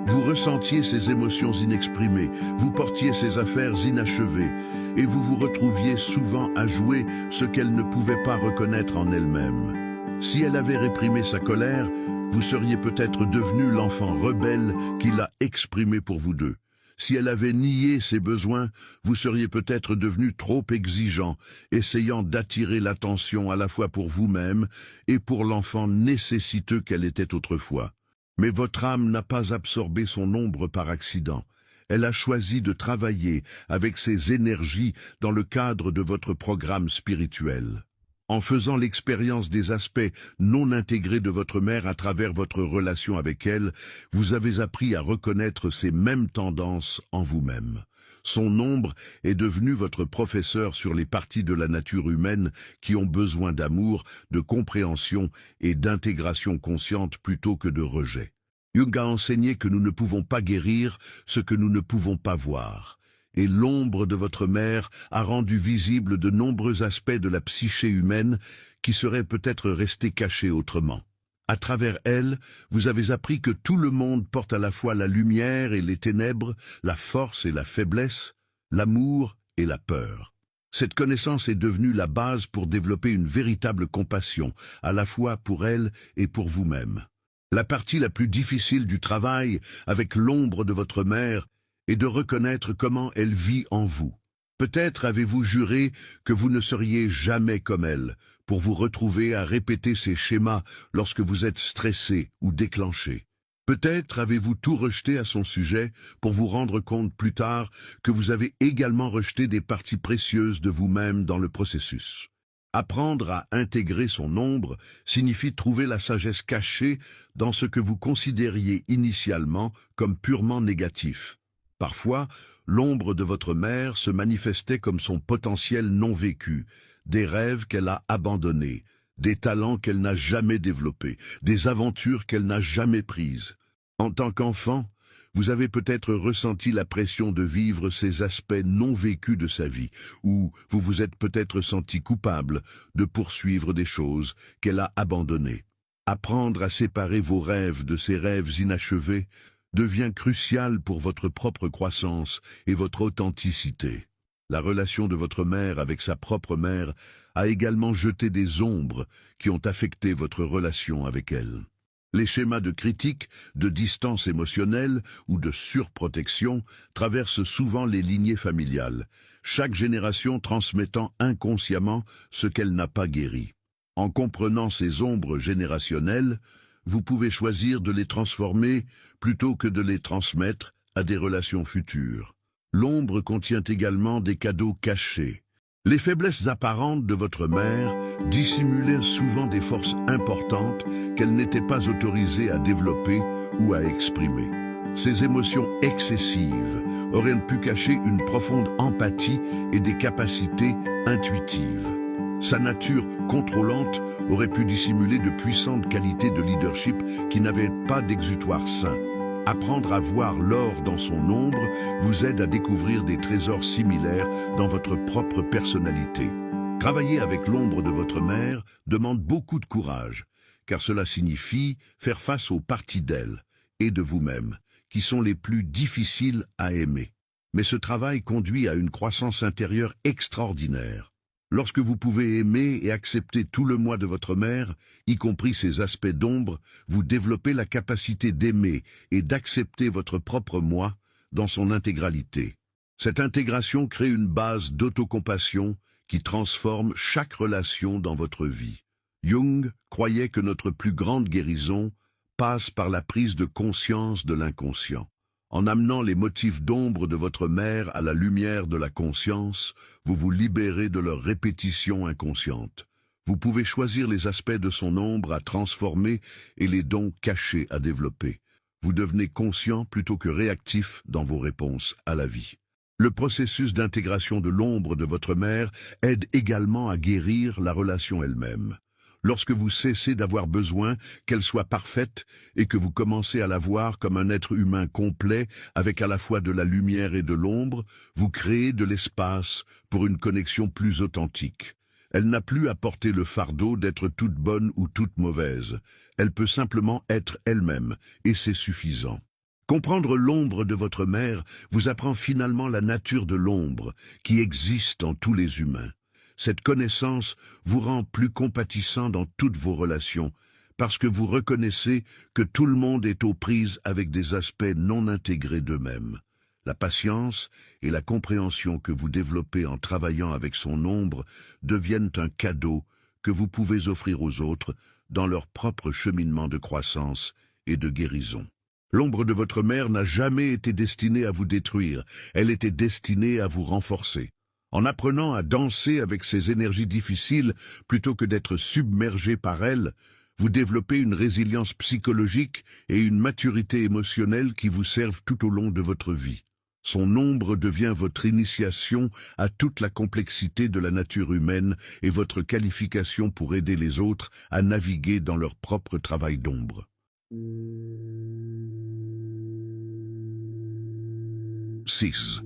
Vous ressentiez ces émotions inexprimées, vous portiez ces affaires inachevées, et vous vous retrouviez souvent à jouer ce qu'elle ne pouvait pas reconnaître en elle-même. Si elle avait réprimé sa colère, vous seriez peut-être devenu l'enfant rebelle qui l'a exprimé pour vous deux. Si elle avait nié ses besoins, vous seriez peut-être devenu trop exigeant, essayant d'attirer l'attention à la fois pour vous-même et pour l'enfant nécessiteux qu'elle était autrefois. Mais votre âme n'a pas absorbé son ombre par accident. Elle a choisi de travailler avec ses énergies dans le cadre de votre programme spirituel. En faisant l'expérience des aspects non intégrés de votre mère à travers votre relation avec elle, vous avez appris à reconnaître ces mêmes tendances en vous-même. Son ombre est devenue votre professeur sur les parties de la nature humaine qui ont besoin d'amour, de compréhension et d'intégration consciente plutôt que de rejet. Jung a enseigné que nous ne pouvons pas guérir ce que nous ne pouvons pas voir. Et l'ombre de votre mère a rendu visible de nombreux aspects de la psyché humaine qui seraient peut-être restés cachés autrement. À travers elle, vous avez appris que tout le monde porte à la fois la lumière et les ténèbres, la force et la faiblesse, l'amour et la peur. Cette connaissance est devenue la base pour développer une véritable compassion, à la fois pour elle et pour vous-même. La partie la plus difficile du travail avec l'ombre de votre mère est de reconnaître comment elle vit en vous. Peut-être avez-vous juré que vous ne seriez jamais comme elle, pour vous retrouver à répéter ces schémas lorsque vous êtes stressé ou déclenché. Peut-être avez-vous tout rejeté à son sujet pour vous rendre compte plus tard que vous avez également rejeté des parties précieuses de vous-même dans le processus. Apprendre à intégrer son ombre signifie trouver la sagesse cachée dans ce que vous considériez initialement comme purement négatif. Parfois, l'ombre de votre mère se manifestait comme son potentiel non vécu, des rêves qu'elle a abandonnés, des talents qu'elle n'a jamais développés, des aventures qu'elle n'a jamais prises. En tant qu'enfant, vous avez peut-être ressenti la pression de vivre ces aspects non vécus de sa vie, ou vous vous êtes peut-être senti coupable de poursuivre des choses qu'elle a abandonnées. Apprendre à séparer vos rêves de ces rêves inachevés devient crucial pour votre propre croissance et votre authenticité. La relation de votre mère avec sa propre mère a également jeté des ombres qui ont affecté votre relation avec elle. Les schémas de critique, de distance émotionnelle ou de surprotection traversent souvent les lignées familiales, chaque génération transmettant inconsciemment ce qu'elle n'a pas guéri. En comprenant ces ombres générationnelles, vous pouvez choisir de les transformer plutôt que de les transmettre à des relations futures. L'ombre contient également des cadeaux cachés. Les faiblesses apparentes de votre mère dissimulaient souvent des forces importantes qu'elle n'était pas autorisée à développer ou à exprimer. Ces émotions excessives auraient pu cacher une profonde empathie et des capacités intuitives. Sa nature contrôlante aurait pu dissimuler de puissantes qualités de leadership qui n'avaient pas d'exutoire sain. Apprendre à voir l'or dans son ombre vous aide à découvrir des trésors similaires dans votre propre personnalité. Travailler avec l'ombre de votre mère demande beaucoup de courage, car cela signifie faire face aux parties d'elle et de vous-même, qui sont les plus difficiles à aimer. Mais ce travail conduit à une croissance intérieure extraordinaire. Lorsque vous pouvez aimer et accepter tout le moi de votre mère, y compris ses aspects d'ombre, vous développez la capacité d'aimer et d'accepter votre propre moi dans son intégralité. Cette intégration crée une base d'autocompassion qui transforme chaque relation dans votre vie. Jung croyait que notre plus grande guérison passe par la prise de conscience de l'inconscient. En amenant les motifs d'ombre de votre mère à la lumière de la conscience, vous vous libérez de leur répétition inconsciente. Vous pouvez choisir les aspects de son ombre à transformer et les dons cachés à développer. Vous devenez conscient plutôt que réactif dans vos réponses à la vie. Le processus d'intégration de l'ombre de votre mère aide également à guérir la relation elle-même. Lorsque vous cessez d'avoir besoin qu'elle soit parfaite et que vous commencez à la voir comme un être humain complet avec à la fois de la lumière et de l'ombre, vous créez de l'espace pour une connexion plus authentique. Elle n'a plus à porter le fardeau d'être toute bonne ou toute mauvaise. Elle peut simplement être elle-même, et c'est suffisant. Comprendre l'ombre de votre mère vous apprend finalement la nature de l'ombre qui existe en tous les humains. Cette connaissance vous rend plus compatissant dans toutes vos relations, parce que vous reconnaissez que tout le monde est aux prises avec des aspects non intégrés d'eux-mêmes. La patience et la compréhension que vous développez en travaillant avec son ombre deviennent un cadeau que vous pouvez offrir aux autres dans leur propre cheminement de croissance et de guérison. L'ombre de votre mère n'a jamais été destinée à vous détruire, elle était destinée à vous renforcer. En apprenant à danser avec ces énergies difficiles plutôt que d'être submergé par elles, vous développez une résilience psychologique et une maturité émotionnelle qui vous servent tout au long de votre vie. Son ombre devient votre initiation à toute la complexité de la nature humaine et votre qualification pour aider les autres à naviguer dans leur propre travail d'ombre. 6.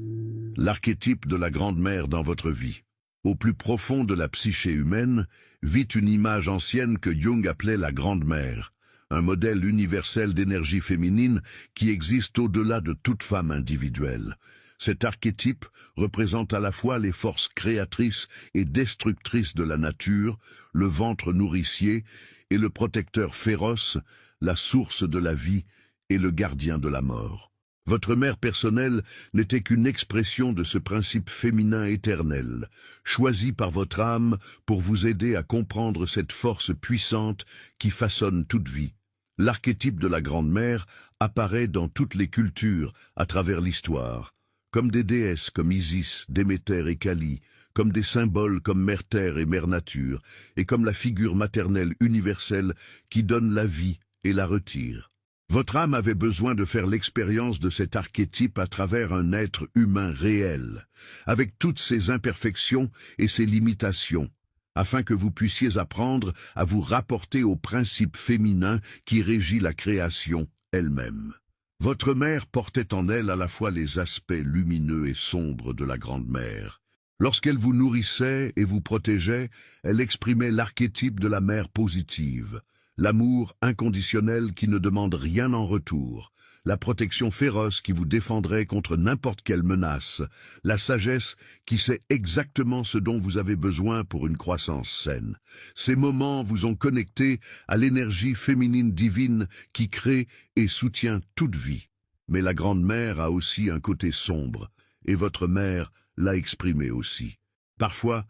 L'archétype de la grande-mère dans votre vie. Au plus profond de la psyché humaine, vit une image ancienne que Jung appelait la grande-mère, un modèle universel d'énergie féminine qui existe au-delà de toute femme individuelle. Cet archétype représente à la fois les forces créatrices et destructrices de la nature, le ventre nourricier et le protecteur féroce, la source de la vie et le gardien de la mort. Votre mère personnelle n'était qu'une expression de ce principe féminin éternel, choisi par votre âme pour vous aider à comprendre cette force puissante qui façonne toute vie. L'archétype de la grande-mère apparaît dans toutes les cultures à travers l'histoire, comme des déesses comme Isis, Déméter et Kali, comme des symboles comme Mère Terre et Mère Nature, et comme la figure maternelle universelle qui donne la vie et la retire. Votre âme avait besoin de faire l'expérience de cet archétype à travers un être humain réel, avec toutes ses imperfections et ses limitations, afin que vous puissiez apprendre à vous rapporter au principe féminin qui régit la création elle-même. Votre mère portait en elle à la fois les aspects lumineux et sombres de la Grande-Mère. Lorsqu'elle vous nourrissait et vous protégeait, elle exprimait l'archétype de la mère positive, l'amour inconditionnel qui ne demande rien en retour, la protection féroce qui vous défendrait contre n'importe quelle menace, la sagesse qui sait exactement ce dont vous avez besoin pour une croissance saine. Ces moments vous ont connecté à l'énergie féminine divine qui crée et soutient toute vie. Mais la Grande-Mère a aussi un côté sombre, et votre mère l'a exprimé aussi. Parfois,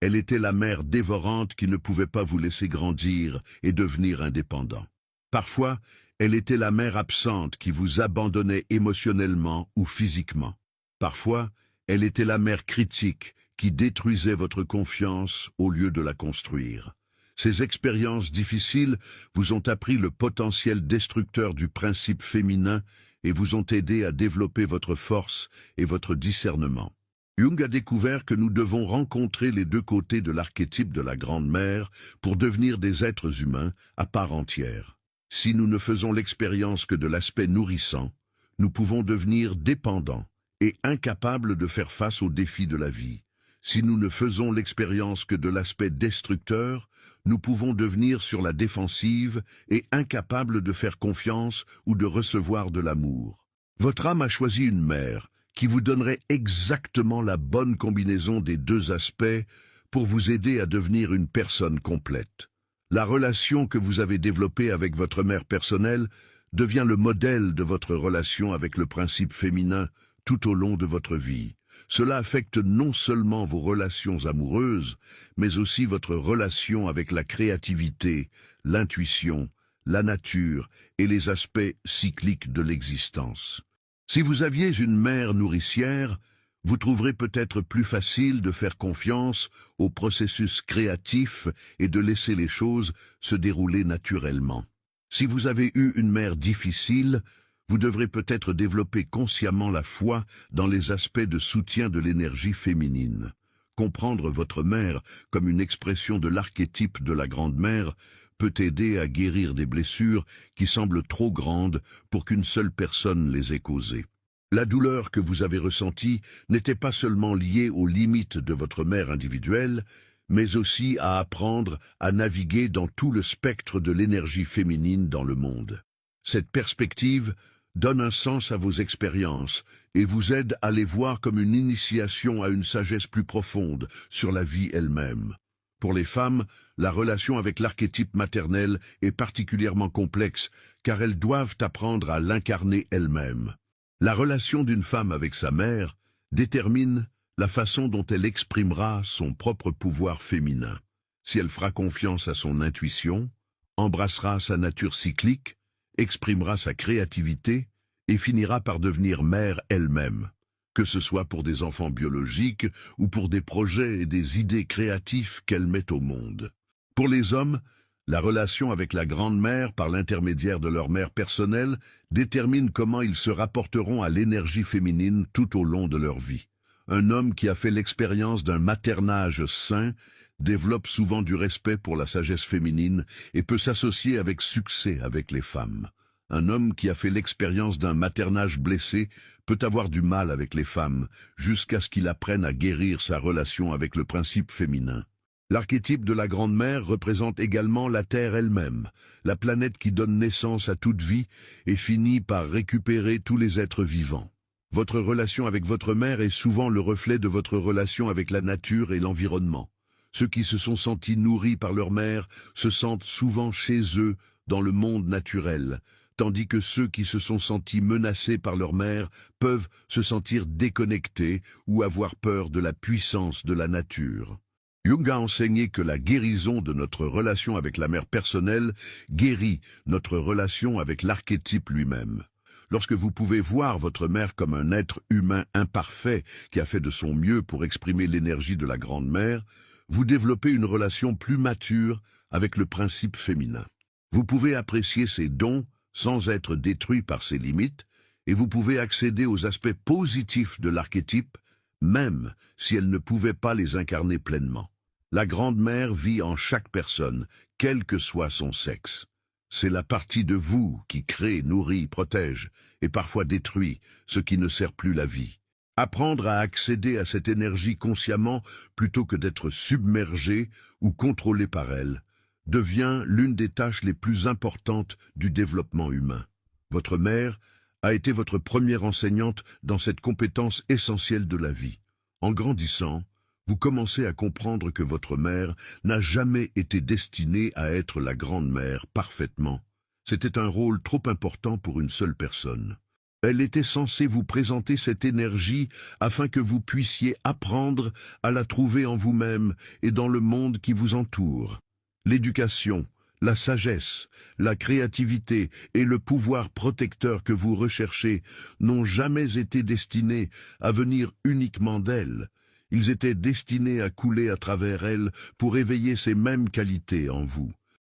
Elle était la mère dévorante qui ne pouvait pas vous laisser grandir et devenir indépendant. Parfois, elle était la mère absente qui vous abandonnait émotionnellement ou physiquement. Parfois, elle était la mère critique qui détruisait votre confiance au lieu de la construire. Ces expériences difficiles vous ont appris le potentiel destructeur du principe féminin et vous ont aidé à développer votre force et votre discernement. Jung a découvert que nous devons rencontrer les deux côtés de l'archétype de la Grande-Mère pour devenir des êtres humains à part entière. Si nous ne faisons l'expérience que de l'aspect nourrissant, nous pouvons devenir dépendants et incapables de faire face aux défis de la vie. Si nous ne faisons l'expérience que de l'aspect destructeur, nous pouvons devenir sur la défensive et incapables de faire confiance ou de recevoir de l'amour. Votre âme a choisi une mère qui vous donnerait exactement la bonne combinaison des deux aspects pour vous aider à devenir une personne complète. La relation que vous avez développée avec votre mère personnelle devient le modèle de votre relation avec le principe féminin tout au long de votre vie. Cela affecte non seulement vos relations amoureuses, mais aussi votre relation avec la créativité, l'intuition, la nature et les aspects cycliques de l'existence. Si vous aviez une mère nourricière, vous trouverez peut-être plus facile de faire confiance au processus créatif et de laisser les choses se dérouler naturellement. Si vous avez eu une mère difficile, vous devrez peut-être développer consciemment la foi dans les aspects de soutien de l'énergie féminine. Comprendre votre mère comme une expression de l'archétype de la Grande-Mère peut aider à guérir des blessures qui semblent trop grandes pour qu'une seule personne les ait causées. La douleur que vous avez ressentie n'était pas seulement liée aux limites de votre mère individuelle, mais aussi à apprendre à naviguer dans tout le spectre de l'énergie féminine dans le monde. Cette perspective donne un sens à vos expériences et vous aide à les voir comme une initiation à une sagesse plus profonde sur la vie elle-même. Pour les femmes, la relation avec l'archétype maternel est particulièrement complexe car elles doivent apprendre à l'incarner elles-mêmes. La relation d'une femme avec sa mère détermine la façon dont elle exprimera son propre pouvoir féminin. Si elle fera confiance à son intuition, embrassera sa nature cyclique, exprimera sa créativité et finira par devenir mère elle-même, que ce soit pour des enfants biologiques ou pour des projets et des idées créatifs qu'elle met au monde. Pour les hommes, la relation avec la Grande-Mère par l'intermédiaire de leur mère personnelle détermine comment ils se rapporteront à l'énergie féminine tout au long de leur vie. Un homme qui a fait l'expérience d'un maternage sain développe souvent du respect pour la sagesse féminine et peut s'associer avec succès avec les femmes. Un homme qui a fait l'expérience d'un maternage blessé peut avoir du mal avec les femmes, jusqu'à ce qu'il apprenne à guérir sa relation avec le principe féminin. L'archétype de la Grande-Mère représente également la Terre elle-même, la planète qui donne naissance à toute vie et finit par récupérer tous les êtres vivants. Votre relation avec votre mère est souvent le reflet de votre relation avec la nature et l'environnement. Ceux qui se sont sentis nourris par leur mère se sentent souvent chez eux dans le monde naturel, tandis que ceux qui se sont sentis menacés par leur mère peuvent se sentir déconnectés ou avoir peur de la puissance de la nature. Jung a enseigné que la guérison de notre relation avec la mère personnelle guérit notre relation avec l'archétype lui-même. Lorsque vous pouvez voir votre mère comme un être humain imparfait qui a fait de son mieux pour exprimer l'énergie de la Grande-Mère, vous développez une relation plus mature avec le principe féminin. Vous pouvez apprécier ses dons sans être détruit par ses limites, et vous pouvez accéder aux aspects positifs de l'archétype, même si elle ne pouvait pas les incarner pleinement. La Grande-Mère vit en chaque personne, quel que soit son sexe. C'est la partie de vous qui crée, nourrit, protège, et parfois détruit ce qui ne sert plus la vie. Apprendre à accéder à cette énergie consciemment plutôt que d'être submergé ou contrôlé par elle devient l'une des tâches les plus importantes du développement humain. Votre mère a été votre première enseignante dans cette compétence essentielle de la vie. En grandissant, vous commencez à comprendre que votre mère n'a jamais été destinée à être la Grande-Mère parfaitement. C'était un rôle trop important pour une seule personne. Elle était censée vous présenter cette énergie afin que vous puissiez apprendre à la trouver en vous-même et dans le monde qui vous entoure. L'éducation, la sagesse, la créativité et le pouvoir protecteur que vous recherchez n'ont jamais été destinés à venir uniquement d'elle. Ils étaient destinés à couler à travers elle pour éveiller ces mêmes qualités en vous.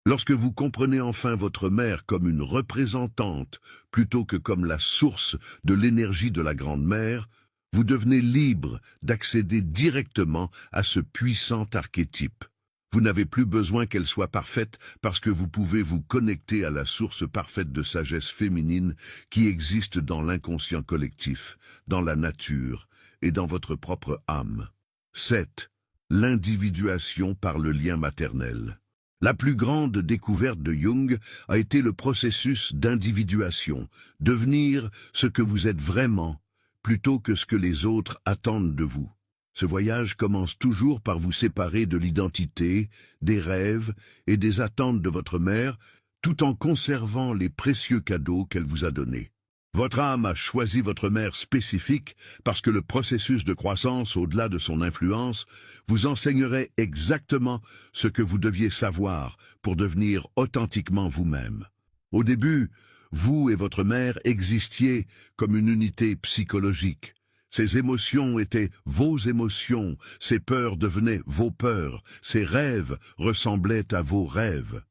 Lorsque vous comprenez enfin votre mère comme une représentante plutôt que comme la source de l'énergie de la Grande-Mère, vous devenez libre d'accéder directement à ce puissant archétype. Vous n'avez plus besoin qu'elle soit parfaite parce que vous pouvez vous connecter à la source parfaite de sagesse féminine qui existe dans l'inconscient collectif, dans la nature et dans votre propre âme. 7. L'individuation par le lien maternel. La plus grande découverte de Jung a été le processus d'individuation, devenir ce que vous êtes vraiment, plutôt que ce que les autres attendent de vous. Ce voyage commence toujours par vous séparer de l'identité, des rêves et des attentes de votre mère, tout en conservant les précieux cadeaux qu'elle vous a donnés. Votre âme a choisi votre mère spécifique parce que le processus de croissance au-delà de son influence vous enseignerait exactement ce que vous deviez savoir pour devenir authentiquement vous-même. Au début, vous et votre mère existiez comme une unité psychologique. Ces émotions étaient vos émotions, ces peurs devenaient vos peurs, ces rêves ressemblaient à vos rêves.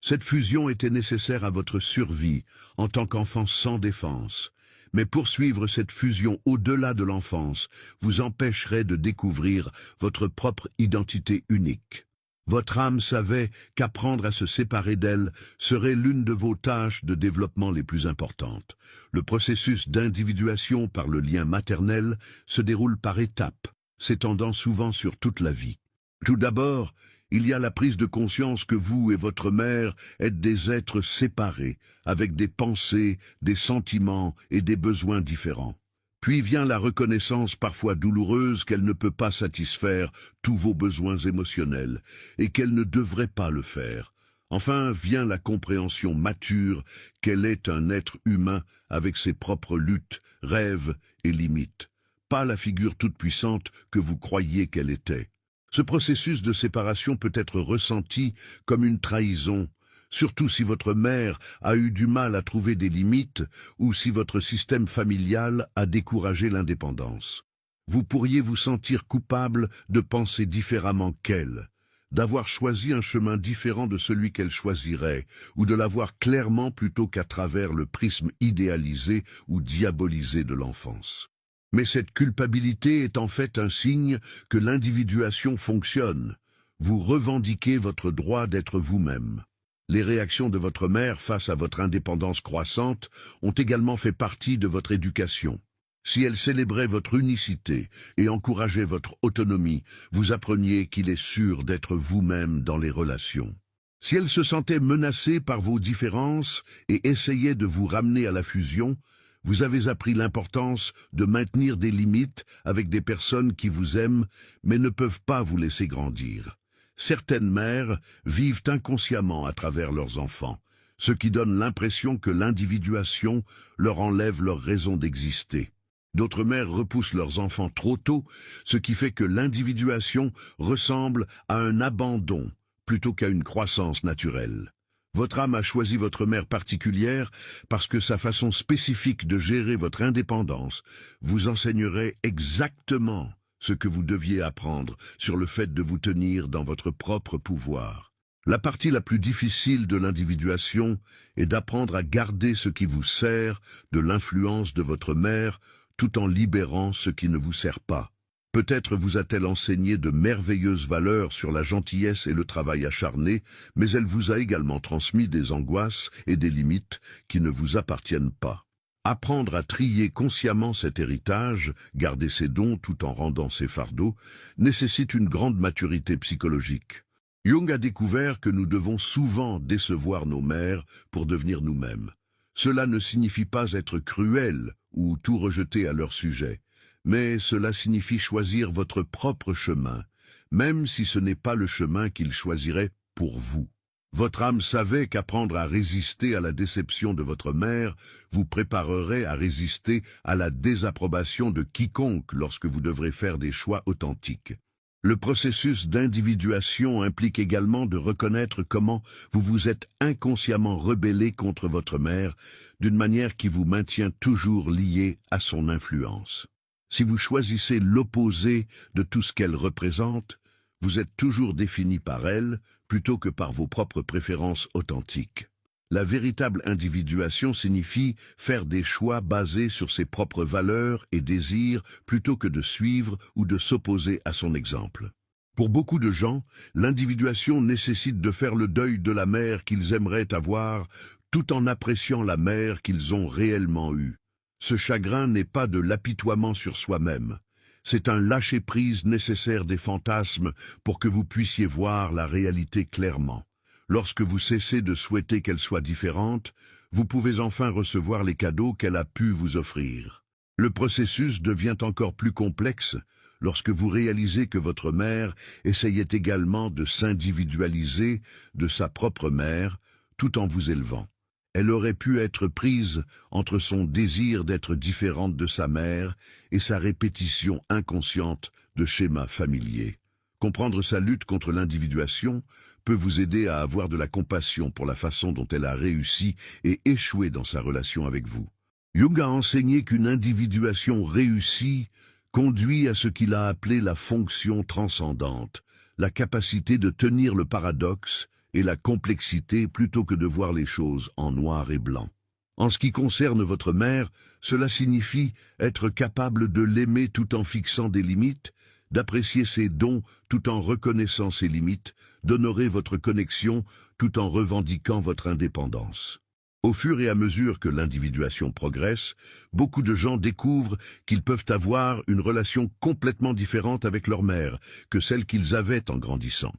Cette fusion était nécessaire à votre survie en tant qu'enfant sans défense. Mais poursuivre cette fusion au-delà de l'enfance vous empêcherait de découvrir votre propre identité unique. Votre âme savait qu'apprendre à se séparer d'elle serait l'une de vos tâches de développement les plus importantes. Le processus d'individuation par le lien maternel se déroule par étapes, s'étendant souvent sur toute la vie. Tout d'abord, il y a la prise de conscience que vous et votre mère êtes des êtres séparés, avec des pensées, des sentiments et des besoins différents. Puis vient la reconnaissance parfois douloureuse qu'elle ne peut pas satisfaire tous vos besoins émotionnels et qu'elle ne devrait pas le faire. Enfin vient la compréhension mature qu'elle est un être humain avec ses propres luttes, rêves et limites, pas la figure toute-puissante que vous croyiez qu'elle était. Ce processus de séparation peut être ressenti comme une trahison, surtout si votre mère a eu du mal à trouver des limites ou si votre système familial a découragé l'indépendance. Vous pourriez vous sentir coupable de penser différemment qu'elle, d'avoir choisi un chemin différent de celui qu'elle choisirait, ou de la voir clairement plutôt qu'à travers le prisme idéalisé ou diabolisé de l'enfance. Mais cette culpabilité est en fait un signe que l'individuation fonctionne. Vous revendiquez votre droit d'être vous-même. Les réactions de votre mère face à votre indépendance croissante ont également fait partie de votre éducation. Si elle célébrait votre unicité et encourageait votre autonomie, vous appreniez qu'il est sûr d'être vous-même dans les relations. Si elle se sentait menacée par vos différences et essayait de vous ramener à la fusion, vous avez appris l'importance de maintenir des limites avec des personnes qui vous aiment mais ne peuvent pas vous laisser grandir. Certaines mères vivent inconsciemment à travers leurs enfants, ce qui donne l'impression que l'individuation leur enlève leur raison d'exister. D'autres mères repoussent leurs enfants trop tôt, ce qui fait que l'individuation ressemble à un abandon plutôt qu'à une croissance naturelle. Votre âme a choisi votre mère particulière parce que sa façon spécifique de gérer votre indépendance vous enseignerait exactement ce que vous deviez apprendre sur le fait de vous tenir dans votre propre pouvoir. La partie la plus difficile de l'individuation est d'apprendre à garder ce qui vous sert de l'influence de votre mère tout en libérant ce qui ne vous sert pas. Peut-être vous a-t-elle enseigné de merveilleuses valeurs sur la gentillesse et le travail acharné, mais elle vous a également transmis des angoisses et des limites qui ne vous appartiennent pas. Apprendre à trier consciemment cet héritage, garder ses dons tout en rendant ses fardeaux, nécessite une grande maturité psychologique. Jung a découvert que nous devons souvent décevoir nos mères pour devenir nous-mêmes. Cela ne signifie pas être cruel ou tout rejeter à leur sujet. Mais cela signifie choisir votre propre chemin, même si ce n'est pas le chemin qu'ils choisiraient pour vous. Votre âme savait qu'apprendre à résister à la déception de votre mère vous préparerait à résister à la désapprobation de quiconque lorsque vous devrez faire des choix authentiques. Le processus d'individuation implique également de reconnaître comment vous vous êtes inconsciemment rebellé contre votre mère d'une manière qui vous maintient toujours lié à son influence. Si vous choisissez l'opposé de tout ce qu'elle représente, vous êtes toujours défini par elle plutôt que par vos propres préférences authentiques. La véritable individuation signifie faire des choix basés sur ses propres valeurs et désirs plutôt que de suivre ou de s'opposer à son exemple. Pour beaucoup de gens, l'individuation nécessite de faire le deuil de la mère qu'ils aimeraient avoir tout en appréciant la mère qu'ils ont réellement eue. Ce chagrin n'est pas de l'apitoiement sur soi-même. C'est un lâcher-prise nécessaire des fantasmes pour que vous puissiez voir la réalité clairement. Lorsque vous cessez de souhaiter qu'elle soit différente, vous pouvez enfin recevoir les cadeaux qu'elle a pu vous offrir. Le processus devient encore plus complexe lorsque vous réalisez que votre mère essayait également de s'individualiser de sa propre mère tout en vous élevant. Elle aurait pu être prise entre son désir d'être différente de sa mère et sa répétition inconsciente de schémas familiers. Comprendre sa lutte contre l'individuation peut vous aider à avoir de la compassion pour la façon dont elle a réussi et échoué dans sa relation avec vous. Jung a enseigné qu'une individuation réussie conduit à ce qu'il a appelé la fonction transcendante, la capacité de tenir le paradoxe et la complexité plutôt que de voir les choses en noir et blanc. En ce qui concerne votre mère, cela signifie être capable de l'aimer tout en fixant des limites, d'apprécier ses dons tout en reconnaissant ses limites, d'honorer votre connexion tout en revendiquant votre indépendance. Au fur et à mesure que l'individuation progresse, beaucoup de gens découvrent qu'ils peuvent avoir une relation complètement différente avec leur mère que celle qu'ils avaient en grandissant.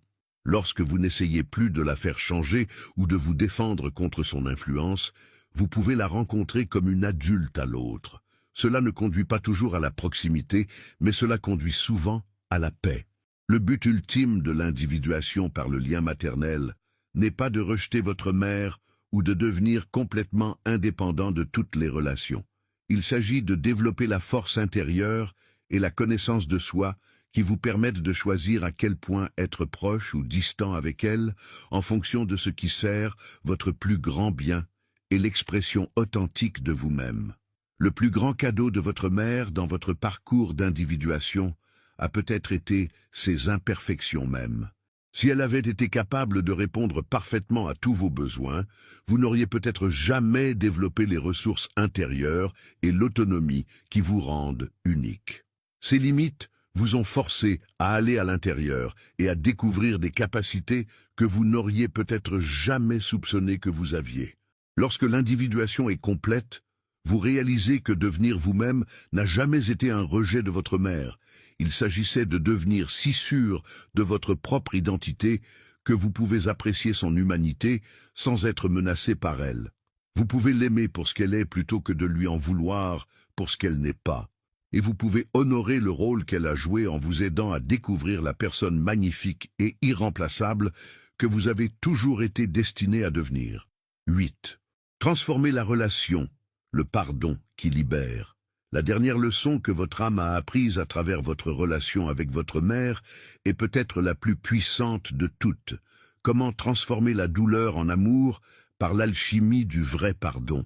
Lorsque vous n'essayez plus de la faire changer ou de vous défendre contre son influence, vous pouvez la rencontrer comme une adulte à l'autre. Cela ne conduit pas toujours à la proximité, mais cela conduit souvent à la paix. Le but ultime de l'individuation par le lien maternel n'est pas de rejeter votre mère ou de devenir complètement indépendant de toutes les relations. Il s'agit de développer la force intérieure et la connaissance de soi qui vous permettent de choisir à quel point être proche ou distant avec elle en fonction de ce qui sert votre plus grand bien et l'expression authentique de vous-même. Le plus grand cadeau de votre mère dans votre parcours d'individuation a peut-être été ses imperfections mêmes. Si elle avait été capable de répondre parfaitement à tous vos besoins, vous n'auriez peut-être jamais développé les ressources intérieures et l'autonomie qui vous rendent unique. Ces limites vous ont forcé à aller à l'intérieur et à découvrir des capacités que vous n'auriez peut-être jamais soupçonné que vous aviez. Lorsque l'individuation est complète, vous réalisez que devenir vous-même n'a jamais été un rejet de votre mère. Il s'agissait de devenir si sûr de votre propre identité que vous pouvez apprécier son humanité sans être menacé par elle. Vous pouvez l'aimer pour ce qu'elle est plutôt que de lui en vouloir pour ce qu'elle n'est pas. Et vous pouvez honorer le rôle qu'elle a joué en vous aidant à découvrir la personne magnifique et irremplaçable que vous avez toujours été destiné à devenir. 8. Transformer la relation, le pardon qui libère. La dernière leçon que votre âme a apprise à travers votre relation avec votre mère est peut-être la plus puissante de toutes. Comment transformer la douleur en amour par l'alchimie du vrai pardon.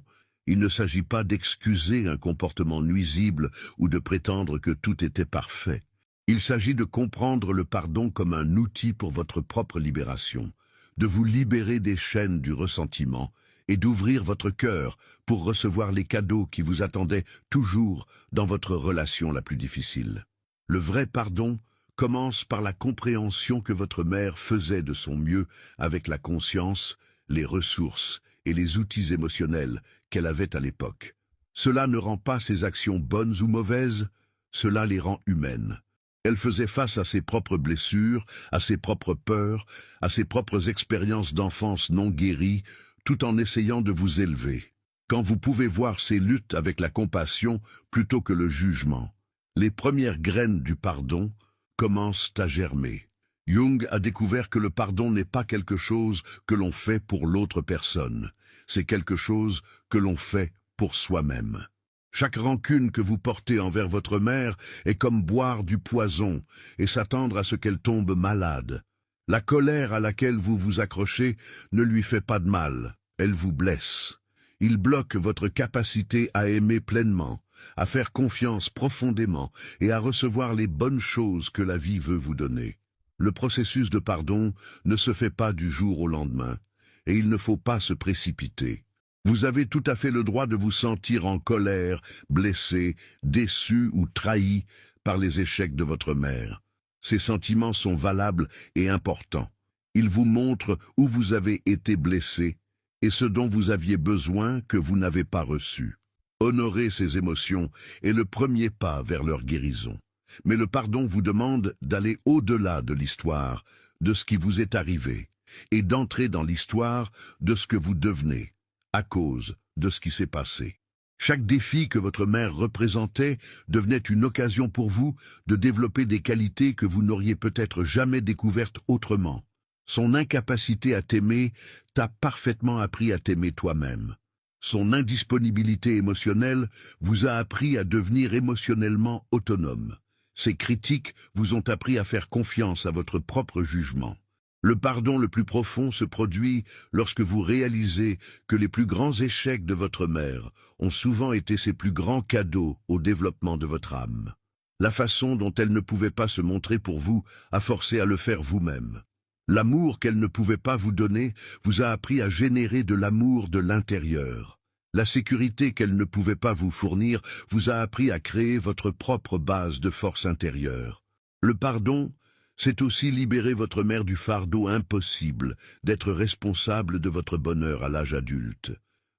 Il ne s'agit pas d'excuser un comportement nuisible ou de prétendre que tout était parfait. Il s'agit de comprendre le pardon comme un outil pour votre propre libération, de vous libérer des chaînes du ressentiment et d'ouvrir votre cœur pour recevoir les cadeaux qui vous attendaient toujours dans votre relation la plus difficile. Le vrai pardon commence par la compréhension que votre mère faisait de son mieux avec la conscience, les ressources et les outils émotionnels qu'elle avait à l'époque. Cela ne rend pas ses actions bonnes ou mauvaises, cela les rend humaines. Elle faisait face à ses propres blessures, à ses propres peurs, à ses propres expériences d'enfance non guéries, tout en essayant de vous élever. Quand vous pouvez voir ces luttes avec la compassion plutôt que le jugement, les premières graines du pardon commencent à germer. Jung a découvert que le pardon n'est pas quelque chose que l'on fait pour l'autre personne, c'est quelque chose que l'on fait pour soi-même. Chaque rancune que vous portez envers votre mère est comme boire du poison et s'attendre à ce qu'elle tombe malade. La colère à laquelle vous vous accrochez ne lui fait pas de mal, elle vous blesse. Il bloque votre capacité à aimer pleinement, à faire confiance profondément et à recevoir les bonnes choses que la vie veut vous donner. Le processus de pardon ne se fait pas du jour au lendemain, et il ne faut pas se précipiter. Vous avez tout à fait le droit de vous sentir en colère, blessé, déçu ou trahi par les échecs de votre mère. Ces sentiments sont valables et importants. Ils vous montrent où vous avez été blessé et ce dont vous aviez besoin que vous n'avez pas reçu. Honorer ces émotions est le premier pas vers leur guérison. Mais le pardon vous demande d'aller au-delà de l'histoire, de ce qui vous est arrivé, et d'entrer dans l'histoire de ce que vous devenez, à cause de ce qui s'est passé. Chaque défi que votre mère représentait devenait une occasion pour vous de développer des qualités que vous n'auriez peut-être jamais découvertes autrement. Son incapacité à t'aimer t'a parfaitement appris à t'aimer toi-même. Son indisponibilité émotionnelle vous a appris à devenir émotionnellement autonome. Ces critiques vous ont appris à faire confiance à votre propre jugement. Le pardon le plus profond se produit lorsque vous réalisez que les plus grands échecs de votre mère ont souvent été ses plus grands cadeaux au développement de votre âme. La façon dont elle ne pouvait pas se montrer pour vous a forcé à le faire vous-même. L'amour qu'elle ne pouvait pas vous donner vous a appris à générer de l'amour de l'intérieur. La sécurité qu'elle ne pouvait pas vous fournir vous a appris à créer votre propre base de force intérieure. Le pardon, c'est aussi libérer votre mère du fardeau impossible d'être responsable de votre bonheur à l'âge adulte.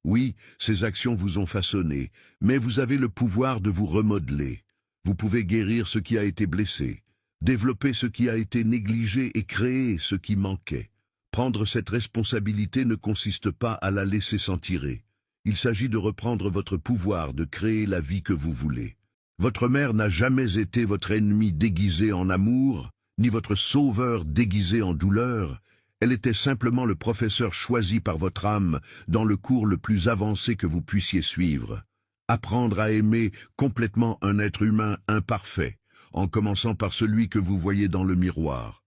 Oui, ces actions vous ont façonné, mais vous avez le pouvoir de vous remodeler. Vous pouvez guérir ce qui a été blessé, développer ce qui a été négligé et créer ce qui manquait. Prendre cette responsabilité ne consiste pas à la laisser s'en tirer. Il s'agit de reprendre votre pouvoir de créer la vie que vous voulez. Votre mère n'a jamais été votre ennemi déguisé en amour, ni votre sauveur déguisé en douleur. Elle était simplement le professeur choisi par votre âme dans le cours le plus avancé que vous puissiez suivre. Apprendre à aimer complètement un être humain imparfait, en commençant par celui que vous voyez dans le miroir.